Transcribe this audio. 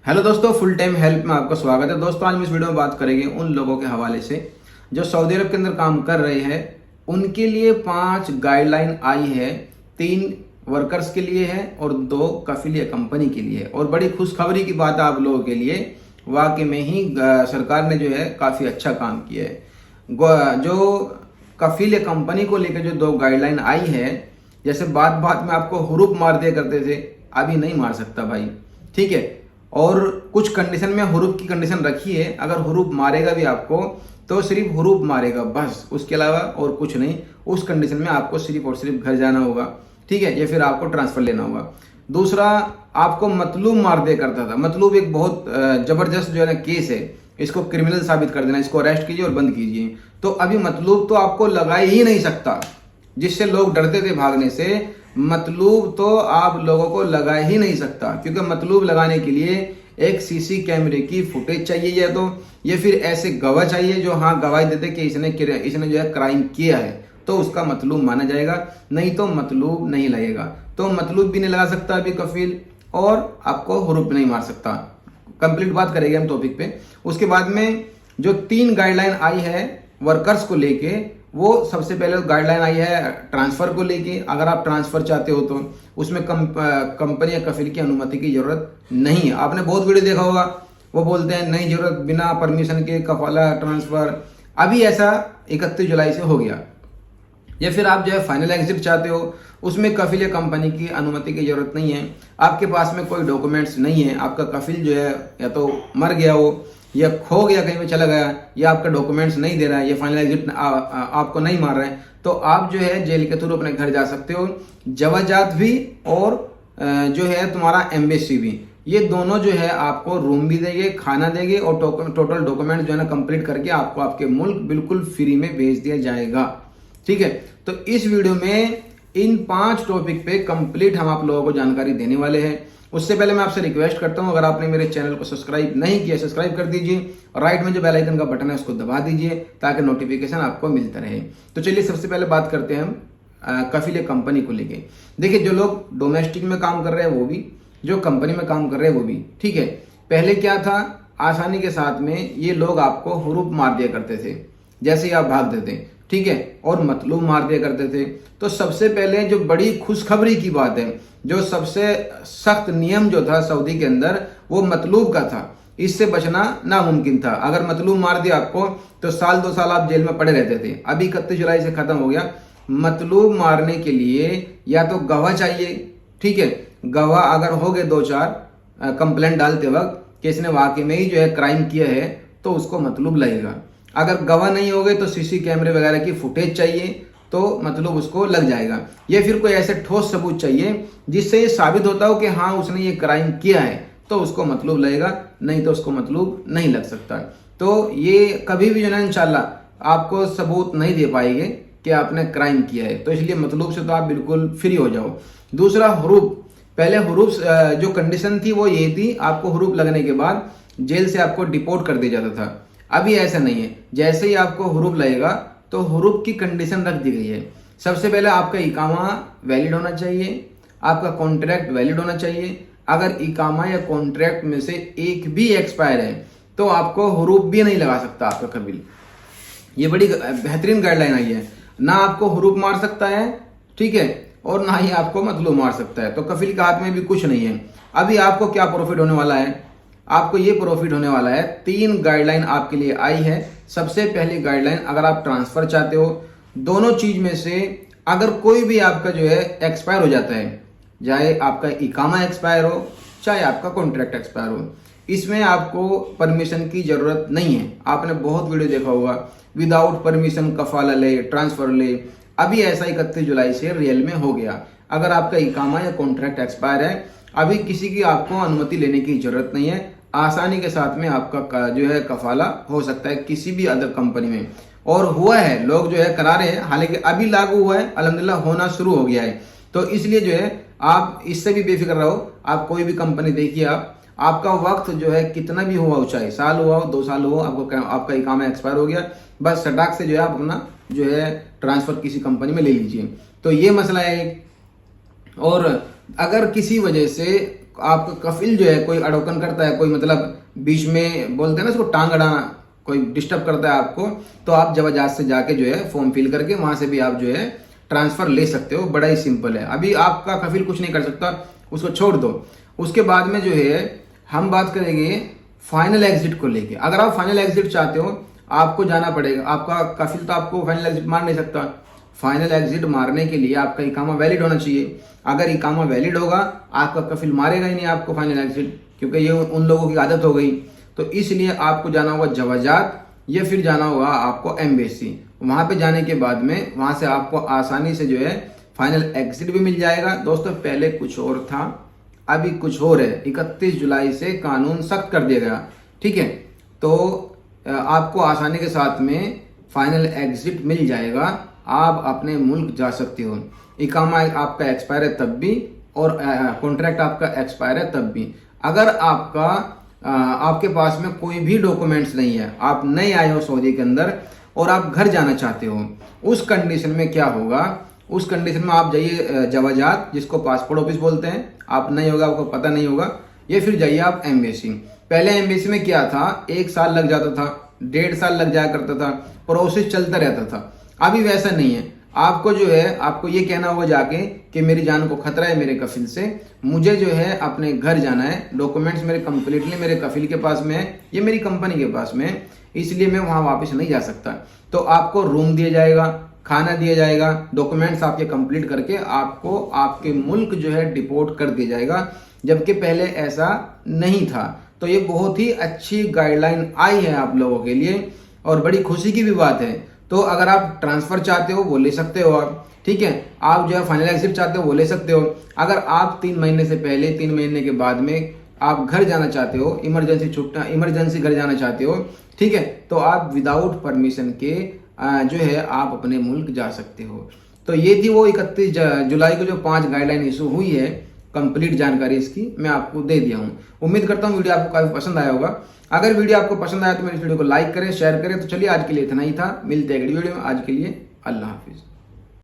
Hello दोस्तों, full time help में आपका स्वागत है। दोस्तों आज हम इस वीडियो में बात करेंगे उन लोगों के हवाले से जो सऊदी अरब के अंदर काम कर रहे हैं। उनके लिए 5 गाइडलाइन आई है, 3 वर्कर्स के लिए है और 2 कफील कंपनी के लिए। और बड़ी खुशखबरी की बात है आप लोगों के लिए, वाकई में ही सरकार ने जो है काफ़ी अच्छा काम किया है। जो कफील कंपनी को लेकर जो 2 गाइडलाइन आई है, जैसे बात बात में आपको हुरूफ मार दिया करते थे, अभी नहीं मार सकता भाई, ठीक है। और कुछ कंडीशन में हुरूफ की कंडीशन रखी है, अगर हुरूफ मारेगा भी आपको तो सिर्फ हुरूफ मारेगा बस, उसके अलावा और कुछ नहीं। उस कंडीशन में आपको सिर्फ और सिर्फ घर जाना होगा, ठीक है, या फिर आपको ट्रांसफर लेना होगा। दूसरा, आपको मतलूब मार दिया करता था। मतलूब एक बहुत जबरदस्त जो है ना केस है, इसको क्रिमिनल साबित कर देना, इसको अरेस्ट कीजिए और बंद कीजिए। तो अभी मतलूब तो आपको लगा ही नहीं सकता, जिससे लोग डरते थे भागने से। मतलूब तो आप लोगों को लगा ही नहीं सकता, क्योंकि मतलूब लगाने के लिए एक सीसी कैमरे की फुटेज चाहिए, या तो ये फिर ऐसे गवाह चाहिए जो हाँ गवाही देते कि इसने जो है क्राइम किया है, तो उसका मतलूब माना जाएगा, नहीं तो मतलूब नहीं लगेगा। तो मतलूब भी नहीं लगा सकता अभी कफील, और आपको हुरूफ नहीं मार सकता। कंप्लीट बात करेंगे हम टॉपिक पे। उसके बाद में जो 3 गाइडलाइन आई है वर्कर्स को लेके, वो सबसे पहले गाइडलाइन आई है ट्रांसफर को लेके। अगर आप ट्रांसफर चाहते हो तो उसमें कंपनी या कफील की अनुमति की जरूरत नहीं है। आपने बहुत वीडियो देखा होगा, वो बोलते हैं नहीं जरूरत, बिना परमिशन के कफाला ट्रांसफर। अभी ऐसा 31 जुलाई से हो गया। या फिर आप जो है फाइनल एग्जिट चाहते हो, उसमें कफील या कंपनी की अनुमति की जरूरत नहीं है। आपके पास में कोई डॉक्यूमेंट्स नहीं है, आपका कफील जो है या तो मर गया हो, या खो गया, कहीं पे चला गया, या आपका डॉक्यूमेंट्स नहीं दे रहा है, या फाइनल एग्जिट आपको नहीं मार रहा है, तो आप जो है जेल के थ्रू अपने घर जा सकते हो। जवाजात भी और जो है तुम्हारा एम्बेसी भी, ये दोनों जो है आपको रूम भी देंगे, खाना देंगे, और टोटल डॉक्यूमेंट जो है ना कंप्लीट करके आपको आपके मुल्क बिल्कुल फ्री में भेज दिया जाएगा, ठीक है। तो इस वीडियो में इन 5 टॉपिक पे कंप्लीट हम आप लोगों को जानकारी देने वाले हैं। उससे पहले मैं आपसे रिक्वेस्ट करता हूं, अगर आपने मेरे चैनल को सब्सक्राइब नहीं किया, सब्सक्राइब कर दीजिए, और राइट में जो बेल आइकन का बटन है उसको दबा दीजिए, ताकि नोटिफिकेशन आपको मिलता रहे। तो चलिए सबसे पहले बात करते हैं हम कफील कंपनी को लेके। देखिए, जो लोग डोमेस्टिक में काम कर रहे हैं वो भी, जो कंपनी में काम कर रहे हैं वो भी, ठीक है। पहले क्या था, आसानी के साथ में ये लोग आपको हुरूफ मार दिया करते थे जैसे ही आप भाग देते, ठीक है, और मतलूब मार दिया करते थे। तो सबसे पहले जो बड़ी खुशखबरी की बात है, जो सबसे सख्त नियम जो था सऊदी के अंदर, वो मतलूब का था। इससे बचना नामुमकिन था। अगर मतलूब मार दिया आपको तो साल 2 साल आप जेल में पड़े रहते थे। अभी 31 जुलाई से खत्म हो गया। मतलूब मारने के लिए या तो गवाह चाहिए, ठीक है, गवाह अगर हो गए 2-4 कंप्लेंट डालते वक्त कि इसने वाकई में ही जो है क्राइम किया है, तो उसको मतलूब लगेगा। अगर गवाह नहीं हो गए तो सीसी कैमरे वगैरह की फुटेज चाहिए, तो मतलब उसको लग जाएगा। या फिर कोई ऐसे ठोस सबूत चाहिए जिससे ये साबित होता हो कि हाँ उसने ये क्राइम किया है, तो उसको मतलब लगेगा, नहीं तो उसको मतलब नहीं लग सकता। तो ये कभी भी जो है इंशाल्लाह आपको सबूत नहीं दे पाएंगे कि आपने क्राइम किया है। तो इसलिए मतलब से तो आप बिल्कुल फ्री हो जाओ। दूसरा, हुरूफ। पहले हुरूफ जो कंडीशन थी वो ये थी, आपको हुरूफ लगने के बाद जेल से आपको डिपोर्ट कर दिया जाता था। अभी ऐसा नहीं है। जैसे ही आपको हुरूफ लगेगा तो हुरूफ की कंडीशन रख दी गई है। सबसे पहले आपका इकामा वैलिड होना चाहिए, आपका कॉन्ट्रैक्ट वैलिड होना चाहिए। अगर इकामा या कॉन्ट्रैक्ट में से एक भी एक्सपायर है तो आपको हुरूफ भी नहीं लगा सकता आपका कफील। ये बड़ी बेहतरीन गाइडलाइन आई है। ना आपको हुरूफ मार सकता है, ठीक है, और ना ही आपको मतलूब मार सकता है। तो कफील के हाथ में भी कुछ नहीं है। अभी आपको क्या प्रॉफिट होने वाला है? आपको ये प्रॉफिट होने वाला है, 3 गाइडलाइन आपके लिए आई है। सबसे पहली गाइडलाइन, अगर आप ट्रांसफर चाहते हो, दोनों चीज में से अगर कोई भी आपका जो है एक्सपायर हो जाता है, चाहे आपका इकामा एक्सपायर हो, चाहे आपका कॉन्ट्रैक्ट एक्सपायर हो, इसमें आपको परमिशन की जरूरत नहीं है। आपने बहुत वीडियो देखा होगा, विदाउट परमिशन कफाला ले, ट्रांसफर ले। अभी ऐसा 31 जुलाई से रियल में हो गया। अगर आपका इकामा या कॉन्ट्रैक्ट एक्सपायर है, अभी किसी की आपको अनुमति लेने की जरूरत नहीं है। आसानी के साथ में आपका जो है कफाला हो सकता है किसी भी अदर कंपनी में, और हुआ है, लोग जो है करा रहे हैं। हालांकि अभी लागू हुआ है, अल्हम्दुलिल्लाह होना शुरू हो गया है। तो इसलिए जो है आप इससे भी बेफिक्र रहो। आप कोई भी कंपनी देखिए, आपका वक्त जो है कितना भी हुआ हो, चाहे साल हुआ हो, 2 साल हुआ, आपका इकामा एक्सपायर हो गया, बस सटाक से जो है आप अपना जो है ट्रांसफर किसी कंपनी में ले लीजिए। तो ये मसला है। और अगर किसी वजह से आपका कफिल जो है कोई अड़ोकन करता है, कोई मतलब बीच में बोलते हैं ना इसको टांग अड़ाना, कोई डिस्टर्ब करता है आपको, तो आप जवाजात से जाके जो है फॉर्म फिल करके वहां से भी आप जो है ट्रांसफर ले सकते हो। बड़ा ही सिंपल है। अभी आपका कफिल कुछ नहीं कर सकता, उसको छोड़ दो। उसके बाद में जो है हम बात करेंगे फाइनल एग्जिट को लेके। अगर आप फाइनल एग्जिट चाहते हो, आपको जाना पड़ेगा, आपका कफिल तो आपको फाइनल एग्जिट मार नहीं सकता। फाइनल एग्जिट मारने के लिए आपका इकामा वैलिड होना चाहिए। अगर इकामा वैलिड होगा, आपका कफिल मारेगा ही नहीं आपको फाइनल एग्जिट, क्योंकि ये उन लोगों की आदत हो गई। तो इसलिए आपको जाना होगा जवाजात या फिर जाना होगा आपको एम्बेसी। वहां पे जाने के बाद में वहां से आपको आसानी से जो है फाइनल एग्जिट भी मिल जाएगा। दोस्तों पहले कुछ और था, अभी कुछ और है। 31 जुलाई से कानून सख्त कर दिया गया, ठीक है। तो आपको आसानी के साथ में फाइनल एग्जिट मिल जाएगा, आप अपने मुल्क जा सकते हो। इकामा आपका एक्सपायर है तब भी, और कॉन्ट्रैक्ट आपका एक्सपायर है तब भी। अगर आपके पास में कोई भी डॉक्यूमेंट्स नहीं है, आप नए आए हो सऊदी के अंदर और आप घर जाना चाहते हो, उस कंडीशन में क्या होगा, उस कंडीशन में आप जाइए जवाजात, जिसको पासपोर्ट ऑफिस बोलते हैं। आप नहीं होगा, आपको पता नहीं होगा, या फिर जाइए आप एम्बेसी। पहले एम्बेसी में क्या था, 1 साल लग जाता था, 1.5 साल लग जाया करता था, प्रोसेस चलता रहता था। अभी वैसा नहीं है। आपको जो है, आपको ये कहना होगा जाके कि मेरी जान को खतरा है मेरे कफिल से, मुझे जो है अपने घर जाना है, डॉक्यूमेंट्स मेरे कंप्लीटली मेरे कफिल के पास में है, ये मेरी कंपनी के पास में है, इसलिए मैं वहां वापस नहीं जा सकता। तो आपको रूम दिया जाएगा, खाना दिया जाएगा, डॉक्यूमेंट्स आपके कंप्लीट करके आपको आपके मुल्क जो है डिपोर्ट कर दिया जाएगा, जबकि पहले ऐसा नहीं था। तो ये बहुत ही अच्छी गाइडलाइन आई है आप लोगों के लिए, और बड़ी खुशी की भी बात है। तो अगर आप ट्रांसफर चाहते हो वो ले सकते हो आप, ठीक है। आप जो है फाइनल एग्जिट चाहते हो वो ले सकते हो। अगर आप 3 महीने से पहले, 3 महीने के बाद में आप घर जाना चाहते हो, इमरजेंसी घर जाना चाहते हो, ठीक है, तो आप विदाउट परमिशन के जो है आप अपने मुल्क जा सकते हो। तो ये थी वो 31 जुलाई को जो 5 गाइडलाइन इशू हुई है, कंप्लीट जानकारी इसकी मैं आपको दे दिया हूँ। उम्मीद करता हूँ वीडियो आपको काफी पसंद आया होगा। अगर वीडियो आपको पसंद आया तो मेरे वीडियो को लाइक करें, शेयर करें। तो चलिए आज के लिए इतना ही था, मिलते हैं अगली वीडियो में। आज के लिए अल्लाह हाफिज।